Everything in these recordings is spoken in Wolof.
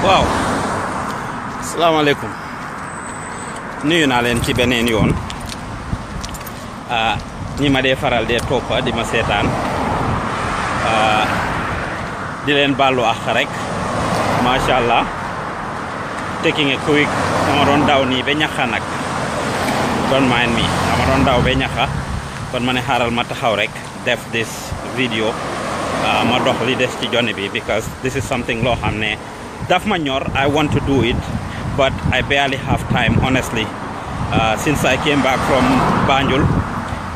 waaw asalaamaaleykum nuyu naa leen ci beneen yoon ñi ma dee faral dee toppa di ma seetaan di leen baalu àq rek macha allah taking a quick dama doon daw nii ba ñaxa nag don't mind me dama doon daw ba ñaxa kon ma ne xaaral ma taxaw rek def this video ma dox li des ci jone bi because this is something loo xam ne daf ma ñor. I want to do it but I barely have time honestly since I came back from Banjul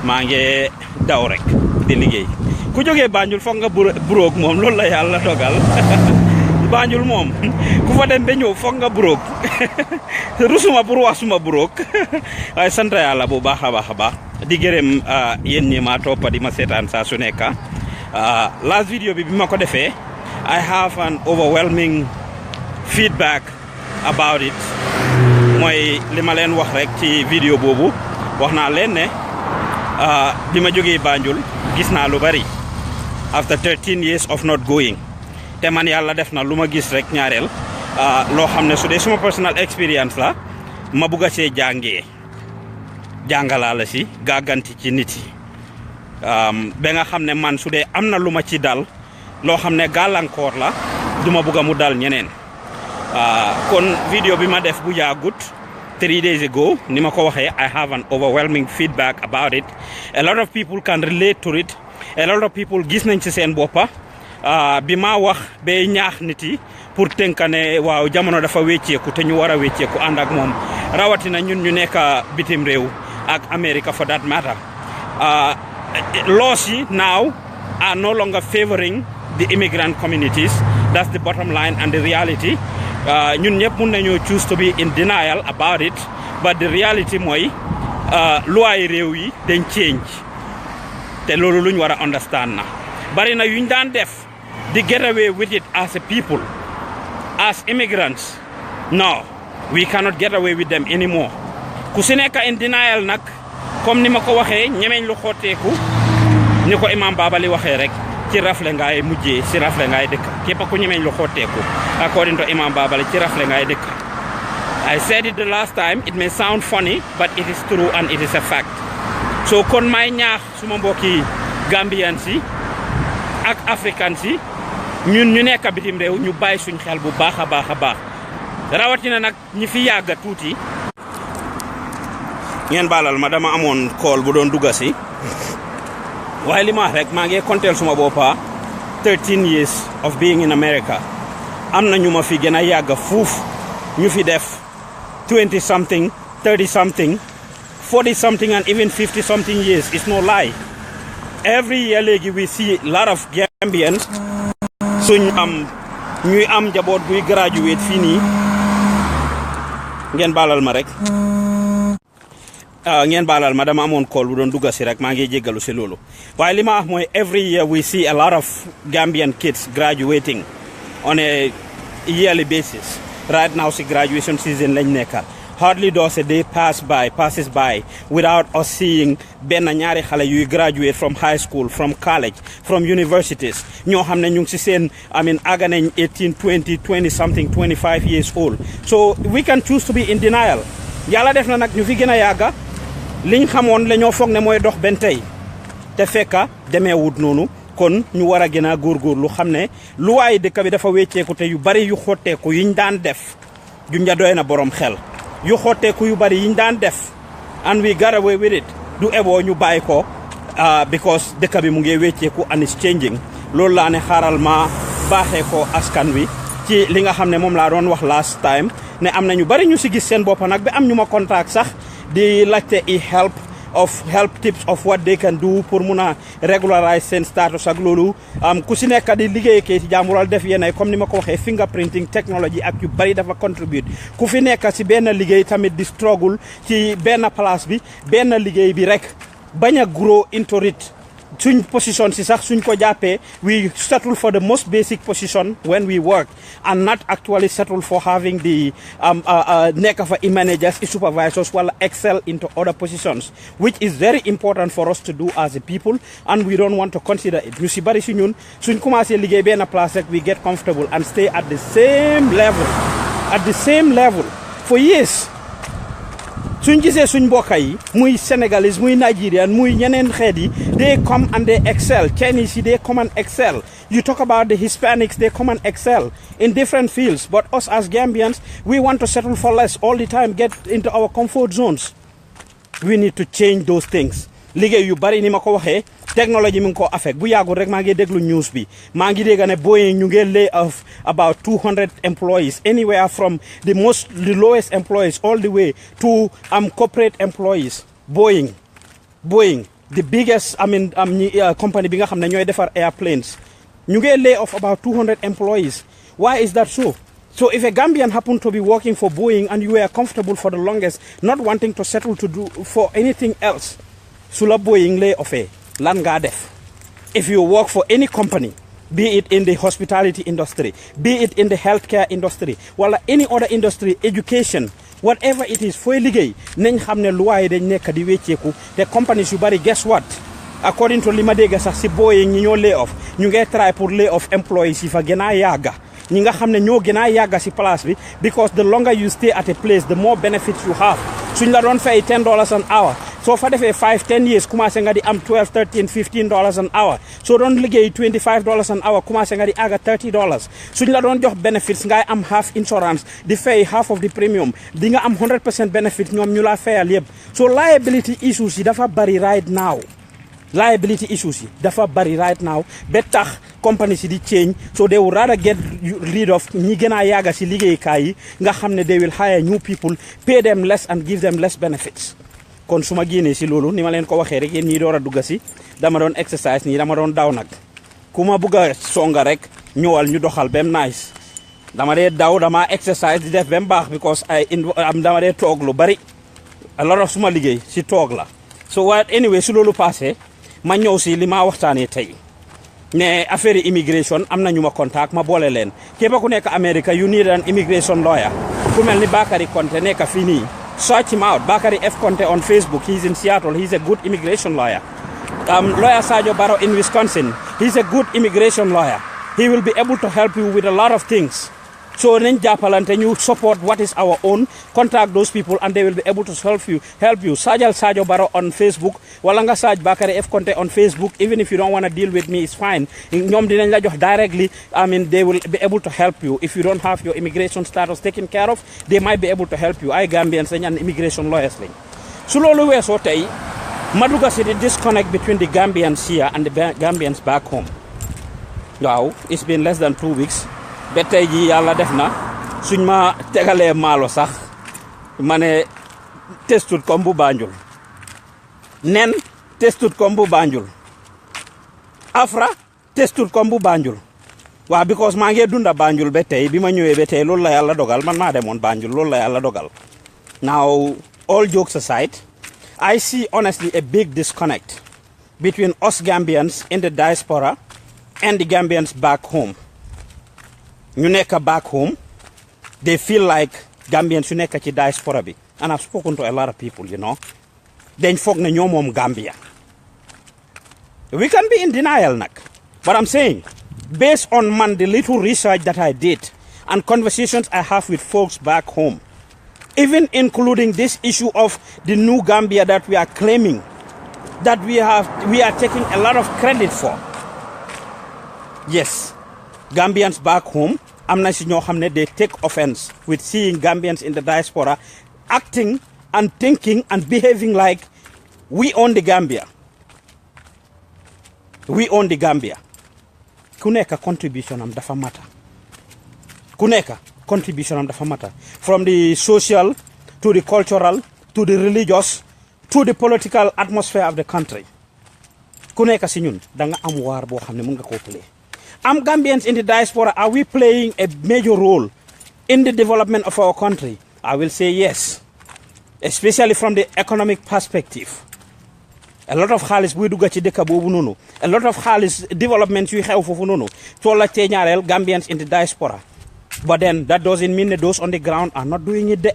maa ngi daw rek di liggéey ku jógee Banjul foog nga buroog moom loolu la yàlla dogal Banjul moom ku fa dem ba ñëw foog nga buroog rusuma pour wax suma buroog waaye sant yàlla bu baax a baax a baax di gërëm yéen ñi ma toppa di ma seetaan saa su nekk last video bi ma ko defee I have an overwhelming feedback about it mooy li ma leen wax rek ci video boobu wax naa leen ne bi ma jógee Banjul gis naa lu bari after 13 years of not going te man yàlla def na lu ma gis rek ñaareel loo xam ne su dee suma personal experience la ma bugg a see jàngee jàngalaa la si gàgganti ci nit yi ba nga xam ne man su dee am na lu ma ci dal loo xam ne gàllankoor la du ma bugg a mu dal ñeneen kon video bi ma def bu yàggut 3 days ago ni ma ko waxee I have an overwhelming feedback about it. A lot of people can relate to it. A lot of people gis nañ ci seen boppa bi ma wax ba ñaax nit yi pour tënka ne waaw jamono dafa wecceeku te ñu war a wecceeku ànd ak moom rawatina ñun ñu nekk bitim réew ak America for that matter. Laws yi now are no longer favoring the immigrant communities. That's the bottom line and the reality. ñun ñëpp mun nañoo choose to be in denial about it but the reality mooy loi réew yi dañ change te loolu luñ war a understand na bari na yuñ daan def di get away with it as a people as immigrants no we cannot get away with them anymore ku si nekk in denial nag comme ni ma ko waxee ñemeñ lu xotteeku ni ko imam Babali waxee rek ci rafle ngaay mujjee ci rafle ngaay dëkk képp ku ñemeñ lu xotteeku according to imam Babali ci rafle ngaay dëkk. I said it the last time, it may sound funny but it is true and it is a fact. So kon may ñaax suma mbokki Gambians yi ak Africans yi ñun ñu nekk bitim réew ñu bàyyi suñ xel bu baax a baax a baax rawatina nag ñi fi yàgga tuuti. ngeen baalal ma dama amoon call bu doon dugga si waaye li ma wax rek maa ngi konteel suma boppa 13 years of being in America am na ñu ma fi gën a yàgga fuuf ñu fi def 20 something 30 something 40 something and even 50 something years. It's no lie. Every year léegi we see a lot of Gambians suñ ñuy am njaboot buy graduate fii nii ngeen baalal ma rek ngeen baalal ma dama amoon call bu doon dugga si rek maa ngi jéggalu si loolu waaye li ma wax mooy every year we see a lot of Gambian kids graduating on a yearly basis. Right now si graduation season lañ nekka hardly does a day passes by without us seeing benn ñaari xale yuy graduate from high school, from college, from universities ñoo xam ne ñu ngi si seen aga nañ 18 20 something 25 years old. So we can choose to be in denial. Yàlla def na nag ñu fi gën a yàgga liñ xamoon la ñoo foog ne mooy dox benn tey te fekka demee wut noonu kon ñu war a gën a góorgóorlu xam ne lu waaye dëkk bi dafa wecceeku te yu bari yu xotteeku yiñ daan def junja doy na borom xel yu xotteeku yu bari yiñ daan def and we got away with it du eboo ñu bàyyi ko because dëkk bi mu ngi wecceeku and it's changing loolu laa ne xaaral ma baaxee ko askan wi ci li nga xam ne moom laa doon wax last time ne am na ñu bari ñu si gis seen bopp nag bi am ñu ma contact sax di laajte help tips of what they can do pour mun a regularize seen status ak loolu ku si nekk di liggéey kayiti jaamural def yéenay comme ni ma ko waxee fingerprinting technology ak yu bari dafa contribute ku fi nekk si benn liggéey tamit di struggle ci benn place bi benn liggéey bi rek bañ a grow into it suñ position si sax suñ ko jàppee we settle for the most basic position when we work and not actually settle for having the nekk fa managers supervisors wala excel into other positions which is very important for us to do as a people and we don't want to consider it ñu si bari si ñun suñ commencé liggéey benn place rek we get comfortable and stay at the same level for years suñ gisee suñ mbokk yi muy Senegalese muy Nigerian muy ñeneen xeet yi they come and they excel Chinese yi they come and excel you talk about the Hispanics they come and excel in different fields but us as Gambians we want to settle for less all the time get into our comfort zones we need to change those things liggéey yu bari ni ma ko waxee technology mi ngi ko affect bu yàggul rek maa ngi déglu news bi maa ngi dégg ne Boeing ñu ngi lay off about 200 employees anywhere from the lowest employees all the way to corporate employees Boeing the biggest company bi nga xam ne ñooy defar airplanes ñu ngi lay off about 200 employees why is that so if a Gambian happened to be working for Boeing and you were comfortable for the longest not wanting to settle to do for anything else su la Boeing lay offee lan nga def if you work for any company be it in the hospitality industry be it in the healthcare industry wala any other industry education whatever it is fooy liggéey nañ xam ne luwaay dañ nekk di wécceeku te companies yu bari guess what according to li ma dégg sax si Boeing ñi ñoo lay off ñu ngay try pour lay off employees yi fa gën a yàgga ñi nga xam ne ñoo gën a yàgga si place bi because the longer you stay at a place the more benefits you have suñ la doon fay $10 an hour soo fa defee 5-10 years commencé nga di am $12-13-15 an hour soo doon liggéey $25 an hour commencé nga di àgga $30 suñ la doon jox benefits ngay am half insurance di fay half of the premium di nga am 100% benefit ñoom ñu la fayal yëpp so liability issues yi dafa bari right now ba tax companies yi di change so they would rather get rid of ñi gën a yàgga si liggéeykaay yi nga xam ne they will hire new people pay them less and give them less benefits kon su ma génnee si loolu ni ma leen ko waxee rek yéen ñii door a dugga si dama doon exercise nii dama doon daw nag ku ma bugg a songa rek ñëwal ñu doxal bem nice dama dee daw dama exercise di def bem baax because dama dee toog lu bari a lot of suma liggéey si toog la so what anyway su loolu passé ma ñëw si li ma waxtaanee tey ne affaire immigration am na ñu ma contact ma boole leen képp ku nekk America you need an immigration lawyer ku mel ni Bakary Konte nekk fii nii search him out Bakary F Konte on Facebook he's in Seattle he's a good immigration lawyer lawyer Sadio Barrow in Wisconsin he's a good immigration lawyer he will be able to help you with a lot of things so nañ jàppalante ñu support what is our own contact those people and they will be able to help you saajal Sadio Barrow on Facebook wala nga saaj Bakary F Konte on Facebook even if you don't want to deal with me it's fine ñoom dinañ la jox directly they will be able to help you if you don't have your immigration status taken care of they might be able to help you ay Gambians lañ and immigration lawyers lañ su loolu weesoo tey ma dugga si the disconnect between the Gambians here and the Gambians back home waaw it's been less than 2 weeks ba tey ji yàlla def na suñ ma tegalee maalo sax ma ne testut comme bu Banjul nen testut comme bu Banjul afra testut comme bu Banjul waaw because maa ngi dunda Banjul ba tey bi ma ñëwee ba tey loolu la yàlla dogal man maa demoon Banjul loolu la yàlla dogal now all jokes aside I see honestly a big disconnect between us Gambians in the diaspora and the Gambians back home ñu nekk back home they feel like Gambians yu nekk ci diaspora bi and I've spoken to a lot of people dañ foog ne ñoo moom Gambia we can be in denial nag but I'm saying based on the little research that I did and conversations I have with folks back home even including this issue of the new Gambia that we are claiming that we are taking a lot of credit for yes Gambians back home am na si ñoo xam ne they take offense with seeing Gambians in the diaspora acting and thinking and behaving like we own the Gambia ku nekk contribution am dafa mata from the social to the cultural to the religious to the political atmosphere of the country ku nekk si ñun da nga am waar boo xam ne mën nga koo play am Gambians in the diaspora, are we playing a major role in the development of our country? I will say yes, especially from the economic perspective. a lot of xaalis buy dugga ci dëkk boobu noonu a lot of xaalis development yuy xew foofu noonu soo la cee ñaareel Gambians in the diaspora but then that doesn't mean that those on the ground are not doing it de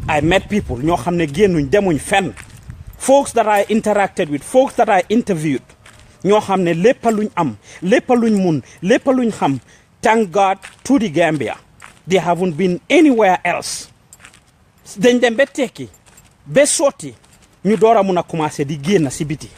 I met people ñoo xam ne génnuñ demuñ fenn folks that I interacted with folks that I interviewed ñoo xam ne lépp luñ am lépp luñ mun lépp luñ xam thank God to the Gambia they haven't been anywhere else dañ dem ba tekki ba sotti ñu door a mun a commencé di génn si biti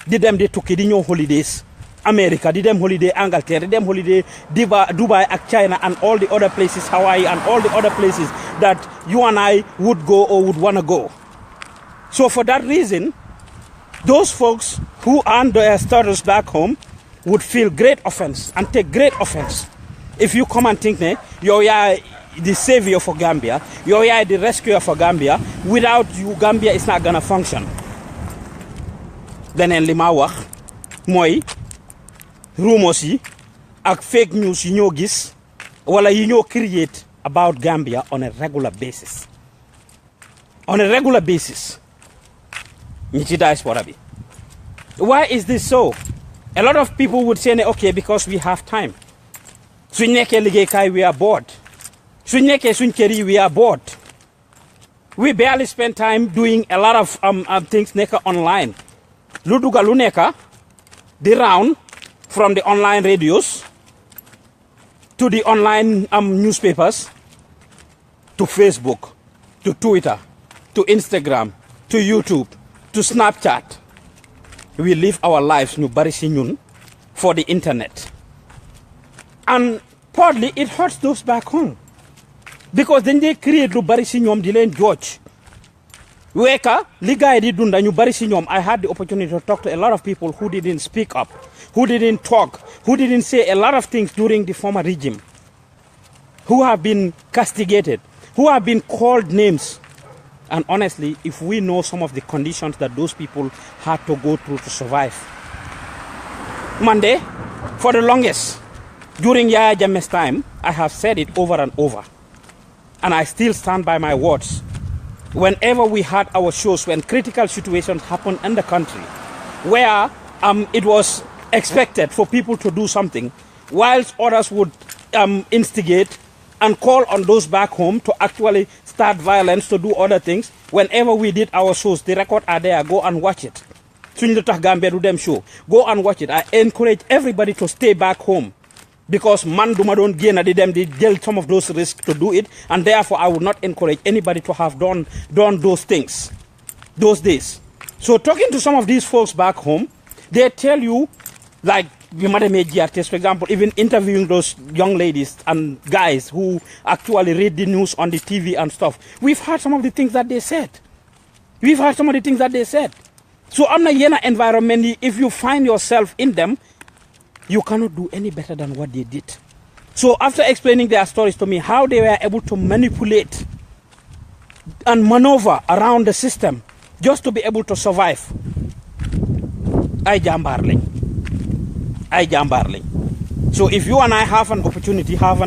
di dem di tukki di ñëw holidays America di dem holiday Angleterre di dem holiday Dubai ak China and all the other places Hawaii and all the other places that you and I would go or would want to go so for that reason those folks who earn their status back home would feel great offense and take great offense if you come and think ne yow yaa the savior for Gambia yow yaay the rescuer for Gambia without you Gambia is not gonna function leneen li ma wax mooy rumors yi ak fake news yi ñoo gis wala yi ñoo create about Gambia on a regular basis ñi ci diaspora bi why is this so a lot of people would say ne okay because we have time suñ nekkee liggéeykaay we are bored suñ nekkee suñ kër yi we are bored we barely spend time doing a lot of things nekka online lu duga lu nekka di round from the online radios to the online newspapers to Facebook to Twitter to Instagram to YouTube to Snapchat we live our lives ñu bari si ñun for the internet and partly it hurts those back home because dañ dee create lu bari si ñoom di leen jooj weeka li gaay di dunda ñu bari si ñoom I had the opportunity to talk to a lot of people who didn't speak up who didn't talk who didn't say a lot of things during the former regime who have been castigated who have been called names and honestly if we know some of the conditions that those people had to go through to survive Monday for the longest during Yaya Jammeh's time I have said it over and over and I still stand by my words whenever we had our shows when critical situations happened in the country where it was expected for people to do something whilst others would instigate and call on those back home to actually start violence to do other things whenever we did our shows the record are there go and watch it suñ lu tax Gambia du dem show go and watch it I encourage everybody to stay back home because man duma doon génn di dem di jël some of those risks to do it and therefore I would not encourage anybody to have done those things those days so talking to some of these folks back home they tell you like Madam GRTS, for example, even interviewing those young ladies and guys who actually read the news on the TV and stuff, we've heard some of the things that they said. So on a yena environment, if you find yourself in them, you cannot do any better than what they did. So after explaining their stories to me, how they were able to manipulate and maneuver around the system just to be able to survive, I jambarling. So if you and I have an opportunity, have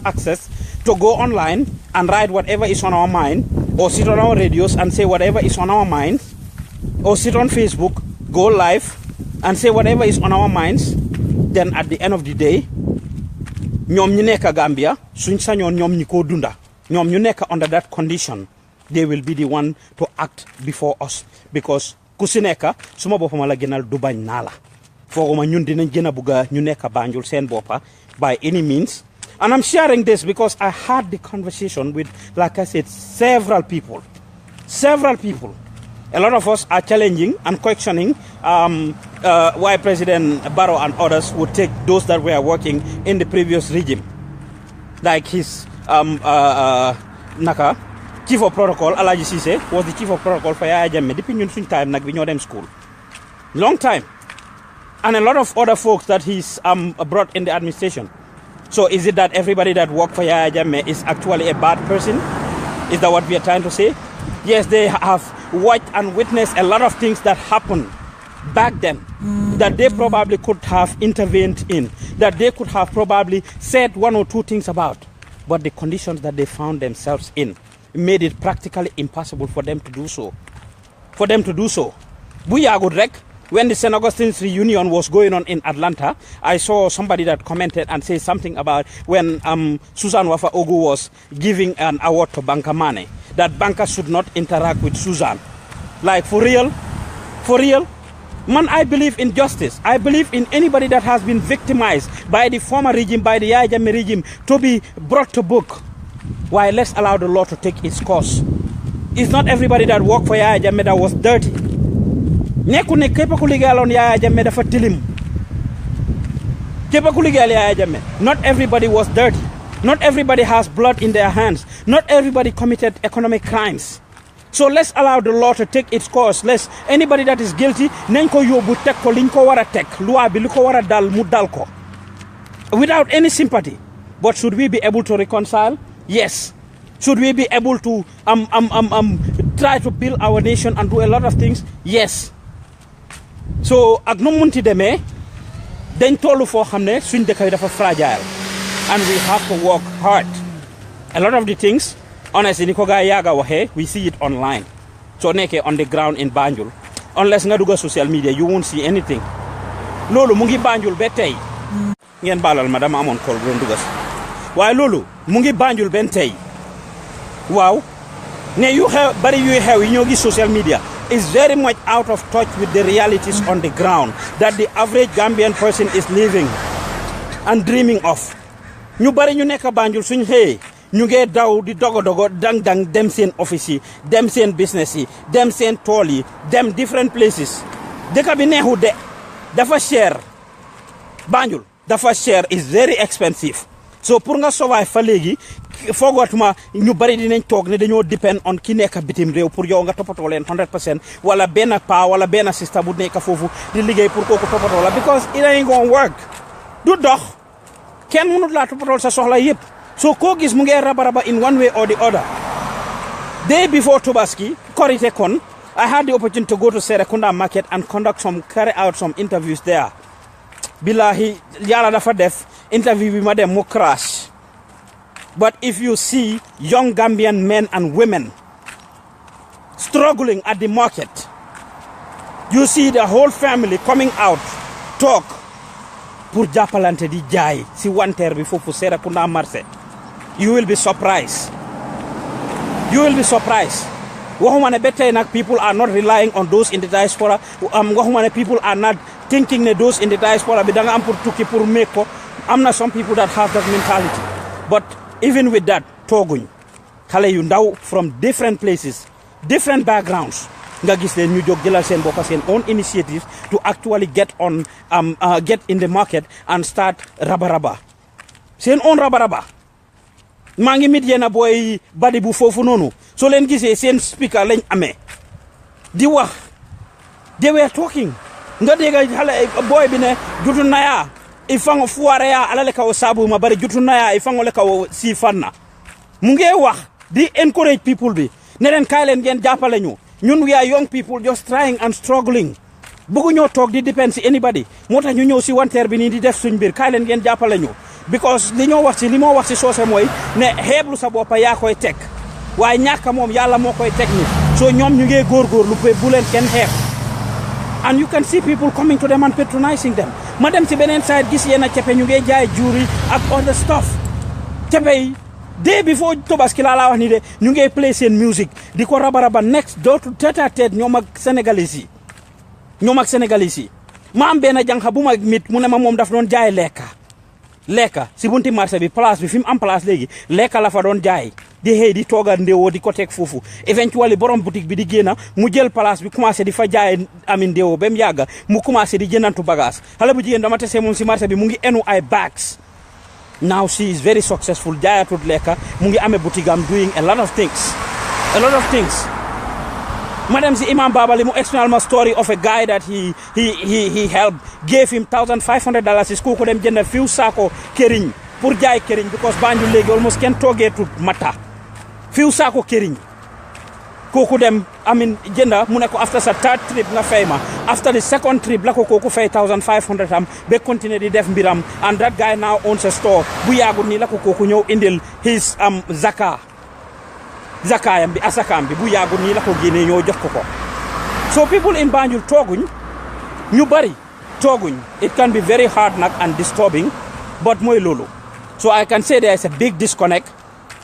access to go online and write whatever is on our mind, or sit on our radios and say whatever is on our minds, or sit on Facebook, go live and say whatever is on our minds, then at the end of the day, ñoom ñu nekk Gambia, suñ sañoon ñoom ñi ko dunda, ñoom ñu nekk under that condition, they will be the one to act before us because ku si nekk suma boppam la gënal du bañ naa la. Fooguma ñun dinañ gën a bugga ñu nekk Banjul seen boppa by any means and I'm sharing this because I had the conversation with, like I said, several people. A lot of us are challenging and questioning why President Barrow and others would take those that were working in the previous regime, like his chief of protocol Alaji Cisse was the chief of protocol for Yaya Jammeh depuis ñun suñ time nag bi ñoo dem school long time. And a lot of other folks that he's brought in the administration. So is it that everybody that worked for Yaya Jammeh is actually a bad person? Is that what we are trying to say? Yes, they have watched and witnessed a lot of things that happened back then that they probably could have intervened in, that they could have probably said one or two things about. But the conditions that they found themselves in made it practically impossible for them to do so. bu yaagut rek when the St. Augustine's reunion was going on in Atlanta, I saw somebody that commented and said something about when Susan Wafa Ogu was giving an award to Banka Mane, that Banka should not interact with Susan. Like, for real? For real? Man, I believe in justice. I believe in anybody that has been victimized by the former regime, by the Yaya Jammeh regime, to be brought to book. Why, let's allow the law to take its course. It's not everybody that worked for Yaya Jammeh that was dirty. Neku ne kepa kuligalon Yaya Jammeh dafa tilim. Kepa kuligal Yaya Jammeh. Not everybody was dirty. Not everybody has blood in their hands. Not everybody committed economic crimes. So let's allow the law to take its course. Let's anybody that is guilty, nenko yobu tek ko linko wara tek, loi bi liko wara dal mu dal ko. Without any sympathy. But should we be able to reconcile? Yes. Should we be able to try to build our nation and do a lot of things? Yes. So ak no munti demé dañ tollu fo xamné suñ dekay dafa fragile and we have to work hard. A lot of the things honestly niko ga yaga waxe we see it online. So neke on the ground in Banjul unless nga duga social media you won't see anything. Lolu mu ngi Banjul be tay. Ngeen balal ma dama amone call bu dugas. Waye lolu mu ngi Banjul ben tay. Wow. Ne yu xew bari yu xew yi ñoo gis social media is very much out of touch with the realities on the ground that the average Gambian person is living and dreaming of. Ñu bari ñu nekk Banjul suñ xey ñu ngi daw di dogo dang dem seen office yi dem seen business yi dem seen tool yi dem different places. Dëkk bi neexu de dafa cher. Banjul dafa cher is very expensive. So pour nga survive fa léegi foogotuma ñu bari dinañ toog ne dañoo depend on ki nekk bitim réew pour yow nga toppatoo leen 100% wala benn pa wala benn sista bu nekk foofu di liggéey pour kooku toppatoo la because it ain't gonna work. Du dox kenn mënut laa toppatoo sa soxla yëpp. So koo gis mu ngi rabaraba in one way or the other. Day before Tobaski, Korite Kon, I had the opportunity to go to Serekunda market and carry out some interviews there. Billahi, yàlla dafa def interview bi ma dem mu crash. But if you see young Gambian men and women struggling at the market, you see the whole family coming out, talk, pour jàppalante di jaay si wanteer bi foofu Serekunda marché. You will be surprised. You will be surprised. Waxuma ne ba tey nag people are not relying on those in the diaspora. Waxuma ne people are not thinking that those in the diaspora bi da nga am pour tukki pour make ko. Am na some people that have that mentality. But even with that, tooguñ xale yu ndaw from different places, different backgrounds, nga gis leen ñu jóg jëlal seen bopp seen own initiatives to actually get in the market and start raba-raba. Seen own raba-raba. Maa ngi mit yéena booy badi bu foofu noonu soo leen gisee seen speaker lañ amee di wax they were talking nga dégga xale booy bi ne jutu naya i fango fuware ya ala le kawo sabu ma bari jutu naya i fango le kawo si fanna mu ngi wax di encourage people bi ne leen kaay leen ngeen jàppale ñu ñun we are young people just trying and struggling bëggu ñoo toog di depend si anybody moo tax ñu ñëw si wanteer bi nii di def suñ biir kaay leen ngeen jàppale ñu because li moo wax si soose mooy ne xeeblu sa boppa yaa koy teg waaye ñàkk moom yàlla moo koy teg ni so ñoom ñu ngi góorgóorlu bu leen kenn xeeb and you can see people coming to them and patronizing them ma dem si beneen side gis yéen a cepe ñu ngi jaay jewelry ak other stuff cepe yi day before Tobaski laa wax ni de ñu ngi play seen music di ko raba-raba next dootu tête-à-tête ñoom ak sénégalais yi ma am benn jànq bu ma mit mu ne ma moom daf doon jaay lekka si bunti marché bi place bi fi mu am place léegi lekka la fa doon jaay di xëy di tooga ndéwoo di ko teg foofu eventually borom boutique bi di génn mu jël place bi commencé di fa jaay amin ndéwoo ba mu yàgga mu commencé di jëndantu bagage xale bu jigéen dama tese moom si marché bi mu ngi enu ay bags now she is very successful jaayatut lekka mu ngi amee boutique am doing a lot of things Madam si Imam Babali mu explain ma story of a guy that he helped, gave him $1,500 is kooku dem jënd few saako këriñ pour jaay këriñ because Banjul léegi almost kenn toogeetut mata few saako këriñ kooku dem amin jënda mu ne ko after sa third trip nga fay ma after the second trip la ko kooku fay $1,500 am ba continue di def mbiram and that guy now owns a store bu yàggul nii la ko kooku ñëw indil his zakayam bi asakam bi bu yàggul nii la ko génnee ñoo jox ko So people in Banjul tooguñ ñu bari tooguñ. It can be very hard and disturbing, but mooy loolu. So I can say there is a big disconnect.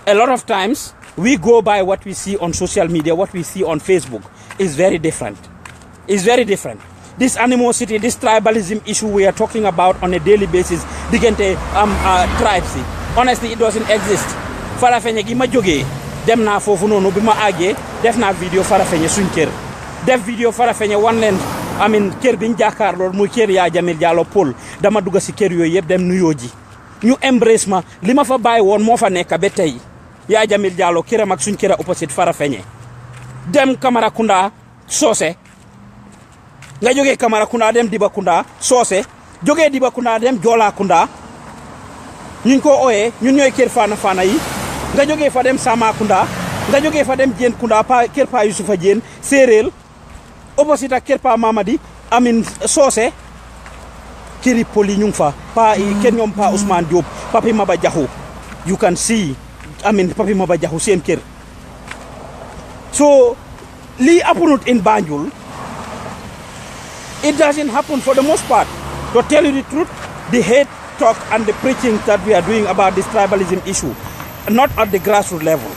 A lot of times we go by what we see on social media, what we see on Facebook is very different. It's very different. This animosity, this tribalism issue we are talking about on a daily basis, diggante tribes. Honestly, it doesn't exist. Farafenye gi ma jógee dem naa foofu noonu bi ma àggee def naa vidéo Farafenye suñ kër def vidéo Farafenye wan leen kër biñ jàkkaar lool muy kër yaa Jamil Jallow Paul dama dugg si kër yooyu yëpp dem nuyoo ji ñu embrace ma li ma fa bàyyi woon moo fa nekk ba tey yaa Jamil Jallow këram ak suñ këra opposite Farafenye dem Kamarakunda Socé nga jógee Kamarakunda dem Dibakunda Socé jógee Dibakunda dem Joolakunda ñuñ ko ooyee ñun ñooy kër faana yi nga jógee fa dem Samakunda nga jógee fa dem Jeen Kunda kër pa Yusufa Jeen séeréel opposite ak kër pa Mamadi Socé këri poli ñu fa kër ñoom pa Ousman Joof Papi Maba Jaxu you can see Papi Maba Jaxu seen kër so lii happened in Banjul it doesn't happen for the most part. To tell you the truth, the hate talk and the preaching that we are doing about this tribalism issue, not at the grassroots level.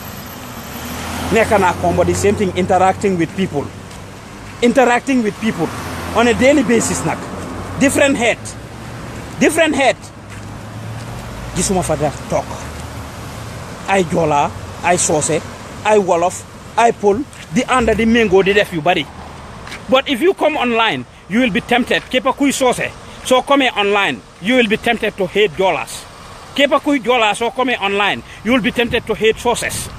Nekana combo the same thing, interacting with people on a daily basis. Different hate. Gisuma fa that talk. I Jola, I Socé, I Wolof, I Pol, the under the Mengo, the def you body. But if you come online, you will be tempted. Kepa kuy Socé, so come online, you will be tempted to hate Jolas. Kepa kuy Jola, so come online, you will be tempted to hate Socés.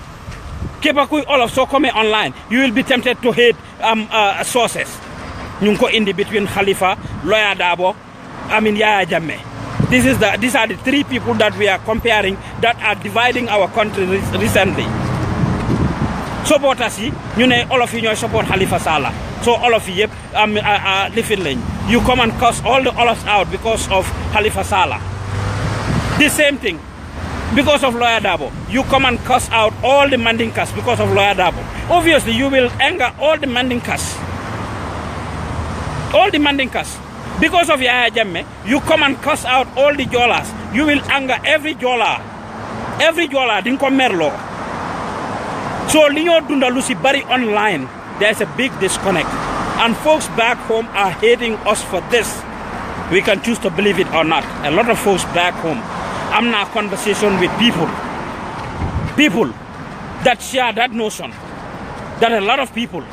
Kepa kuy Olof, so come online, you will be tempted to hate Socés. Nyunko in the between Khalifa, Lawyer Dabo, Yaya Jammeh. These are the three people that we are comparing that are dividing our country recently. Supporters yi ñu ne Olof yi ñooy support Halifa Sallah. So all of you living lane. You come and cuss all the Olofs out because of Halifa Sallah. The same thing. Because of Lawyer Dabo. You come and cuss out all the Mandinkas because of Lawyer Dabo. Obviously, you will anger all the Mandinkas. All the Mandinkas. Because of Yaya Jammeh, you come and cuss out all the Jolas. You will anger every Jola. Every Jola, dinko merlo. So, Lino Dunda Lucy Bari online. There's a big disconnect. And folks back home are hating us for this. We can choose to believe it or not. A lot of folks back home. I'm now conversation with people that share that notion. That a lot of people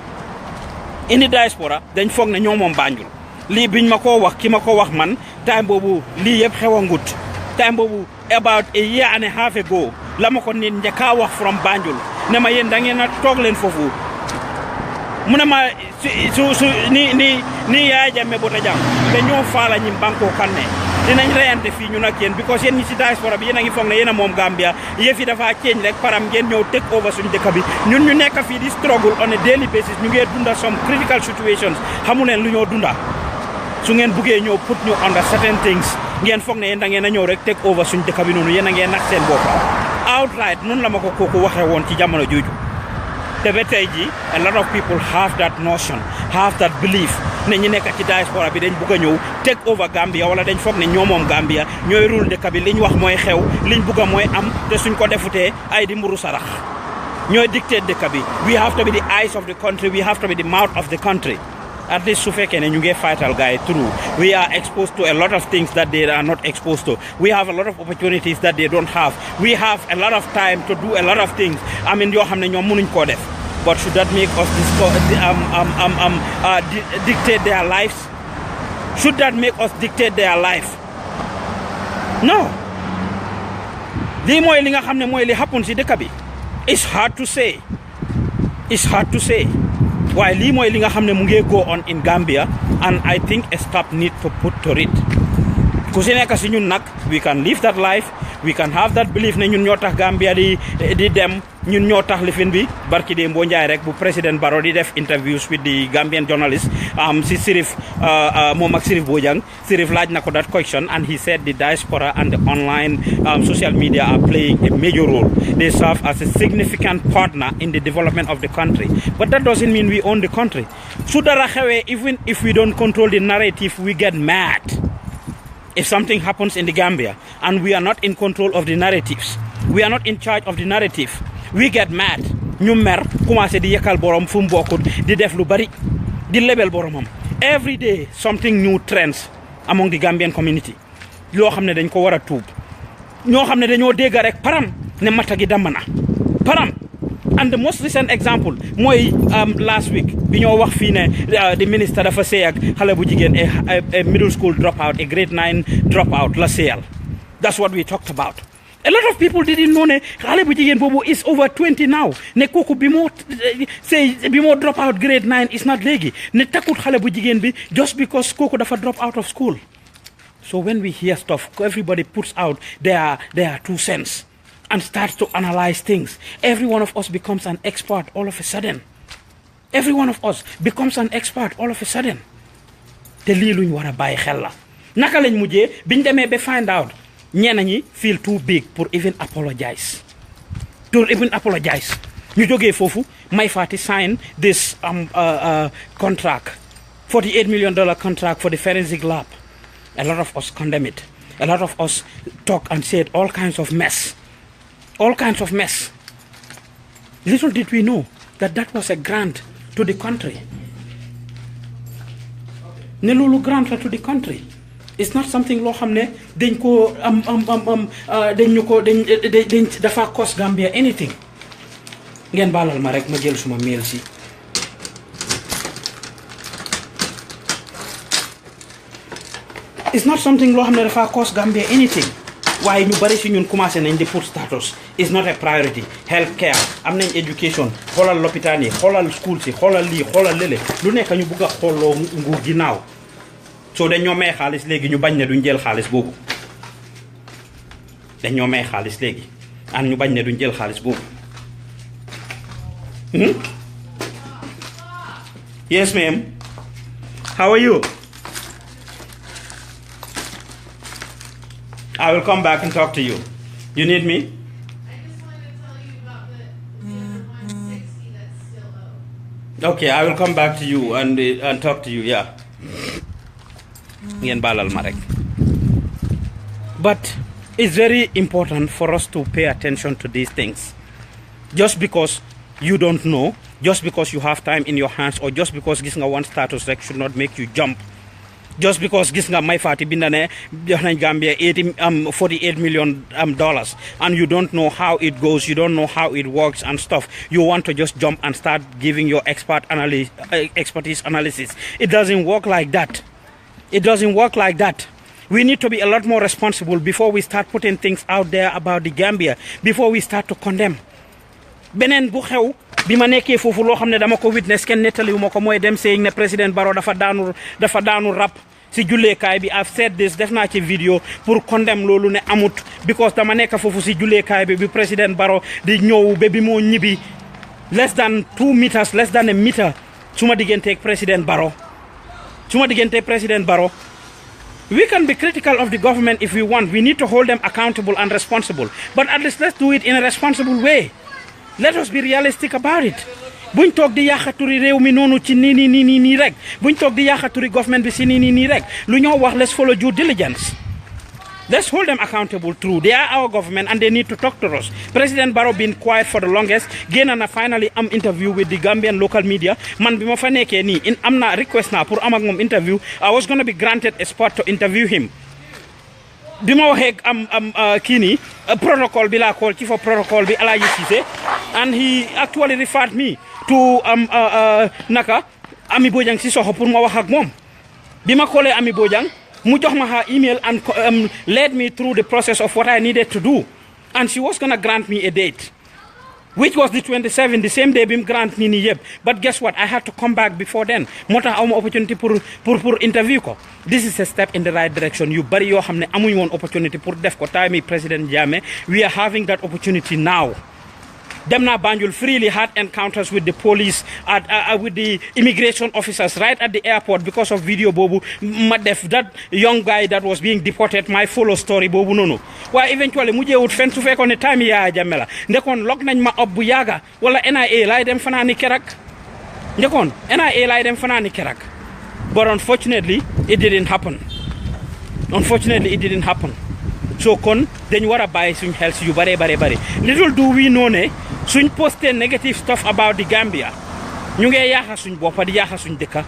in the diaspora, dañ fogg na ñoo mom Banjul. Li biñ mako wax ki mako wax man time bobu li yeb xewangut. Time bobu about a year and a half ago, la mako nit ñaka wax from Banjul. Ne ma yeen da ngeen na tok leen fofu. Munama ni Yaya Jammeh bota jam be ñoo faala ñi banko kanne dinañ reyante fi ñu nak yeen because yeen ñi ci diaspora bi yeen nga fogg na yeen mom Gambia yefi dafa change rek param ngeen ñew take over suñu dekk bi ñun ñu nekk fi di struggle on a daily basis ñu ngi dunda some critical situations xamu leen lu ñoo dunda su ngeen bëggee ñoo put ñu under certain things ngeen fogg na yeen da ngeen na ñew rek take over suñu dekk bi nonu yeen ngeen nak seen bop outright non la mako koku waxe won ci jamono joju. A lot of people have that notion, have that belief. Ne ñi nekk ci diaspora bi dañ bëgg ñëw take over Gambia wala dañ fogg ne ñoo mom Gambia ñoy rule dëkk bi liñ wax moy xew liñ bëgg moy am te suñ ko defuté ay di mburu sarax ñoy dictate dëkk bi. We have to be the eyes of the country, we have to be the mouth of the country. At least su fekkee ne ñu ngi fightal guy through. We are exposed to a lot of things that they are not exposed to. We have a lot of opportunities that they don't have. We have a lot of time to do a lot of things. Yoo xam ne ñoom mënuñ koo def. But should that make us dictate their lives? Should that make us dictate their life? No. Lii mooy li nga xam ne mooy li happen si dëkk bi. It's hard to say. It's hard to say. Waaye lii mooy li nga xam ne mu ngi go on in Gambia, and I think a stop need to put to it. Ku si nekk si ñun nag, we can live that life, we can have that belief ne ñun ñoo tax Gambia di dem ñun ñoo tax lifin bi barki de Mbo Njaay rek bu président Barrow di def interviews with the Gambian journalists si Sirif moom ak Sirif Bojang Sirif laaj na ko that question and he said the diaspora and the online social media are playing a major role. They serve as a significant partner in the development of the country, but that doesn't mean we own the country. Su dara xewee, even if we don't control the narrative, we get mad. If something happens in the Gambia and we are not in control of the narratives, we are not in charge of the narrative, we get mad. Ñu mer commencé di yekal borom fu mu bokkut di def lu bari di lebel boromam. Every day something new trends among the Gambian community. Loo xam ne dañ ko war a tuub. Ñoo xam ne dañoo dégg rek param ne mata gi damm na param. And the most recent example mooy last week bi ñoo wax fii ne the minister dafa sëy ak xale bu jigéen a middle school dropout, a grade 9 dropout la sëyal. That's what we talked about. A lot of people didn't know ne xale bu jigéen boobu is over 20 now ne kooku bi moo drop out grade 9 is not léegi ne takkut xale bu jigéen bi just because kooku dafa drop out of school. So when we hear stuff, everybody puts out their 2 cents and starts to analyze things. Every one of us becomes an expert all of a sudden. Every one of us becomes an expert all of a sudden. Te lii luñ war a bàyyi xel la. Naka lañ mujjee biñ demee ba find out ñenn ñi feel too big pour even apologize. Ñu jógee foofu Mai Fatty sign this contract, $48 million contract for the forensic lab. A lot of us condemn it. A lot of us talk and said all kinds of mess. All kinds of mess. Little did we know that was a grant to the country. Ne loolu grant la to the country. It's not something loo xam ne dañ ko dañ dafa cost Gambia anything. Ngeen baalal ma rek ma jël suma mail si. It's not something loo xam ne dafa cost Gambia anything. waaye ñu bari si ñun commencé nañ di put status is not a priority. Health care am nañ education xoolal lopitaan yi xoolal school si xoolal lii xoolal lële lu nekk ñu bugg a xooloo nguur ginnaaw soo dañ ñoo may xaalis léegi ñu bañ ne duñ jël xaalis boobu dañ ñoo may xaalis léegi an ñu bañ ne duñ jël xaalis boobu. Yes ma'am, how are you? I will come back and talk to you. You need me? I just wanted to tell you about the 160 that's still owed. Okay, I will come back to you and talk to you, yeah. Ngeen baalal ma rek. But it's very important for us to pay attention to these things. Just because you don't know, just because you have time in your hands, or just because gis nga one status rek should not make you jump. Just because gis nga Mai Fatty binda ne jox nañ Gambia $48 million and you don't know how it goes, you don't know how it works and stuff, you want to just jump and start giving your expertise analysis. It doesn't work like that. It doesn't work like that. We need to be a lot more responsible before we start putting things out there about the Gambia, before we start to condemn. Beneen bu xew bi ma nekkee foofu loo xam ne dama ko witness kenn nettaliwu ma ko mooy dem saying ne président Barrow dafa daanu rap si julleekaay bi. I've said this, def naa ci vidéo pour condemn loolu ne amut because dama nekk foofu si julleekaay bi président Barrow di ñëw ba bi moo ñibbi less than 2 meters, less than a meter suma digganteeg président Barrow. We can be critical of the government if we want. We need to hold them accountable and responsible, but at least let's do it in a responsible way. Let us be realistic about it. Buñ toog di yaaxaturi réew mi noonu ci nii rek buñ toog di yaaxaturi government bi si nii rek lu ñoo wax let's follow due diligence. Let's hold them accountable through. They are our government and they need to talk to us. President Barrow been quiet for the longest. Génn na finally am interview with the Gambian local media. Man bi ma fa nekkee nii am na request na pour am ak moom interview. I was going to be granted a spot to interview him. Bi ma waxee kii nii protocol bi laa call chief of protocol bi Alaaji Cissé and he actually referred me to naka Ami Bojang si soxo pour ma wax ak moom. Bi ma callee Ami Bojang mu jox ma her email and led me through the process of what I needed to do, and she was gonna grant me a date. which was the 27th, the same day bim grant nini yeb. But guess what? I had to come back before then. Mota awma opportunity pour interview ko. This is a step in the right direction. You bari yo xamne amuñ won opportunity pour def ko time President Jammeh. We are having that opportunity now. Demna Banjul freely had encounters with the police, with the immigration officers right at the airport because of video bobu. Madef, that young guy that was being deported, my follow story bobu nono. Why eventually muje would fence to fake on the time ya jamela. Ndekon lock nañ ma ob bu yaga wala NIA lay dem fanani kerak. Ndekon NIA lay dem fanani kerak. But unfortunately, it didn't happen. Unfortunately, it didn't happen. So kon dañ wara buy suñ health yu bare. Little do we know ne suñ posté negative stuff about the Gambia ñu ngi yaaxa suñ boppa di yaaxa suñ dëkka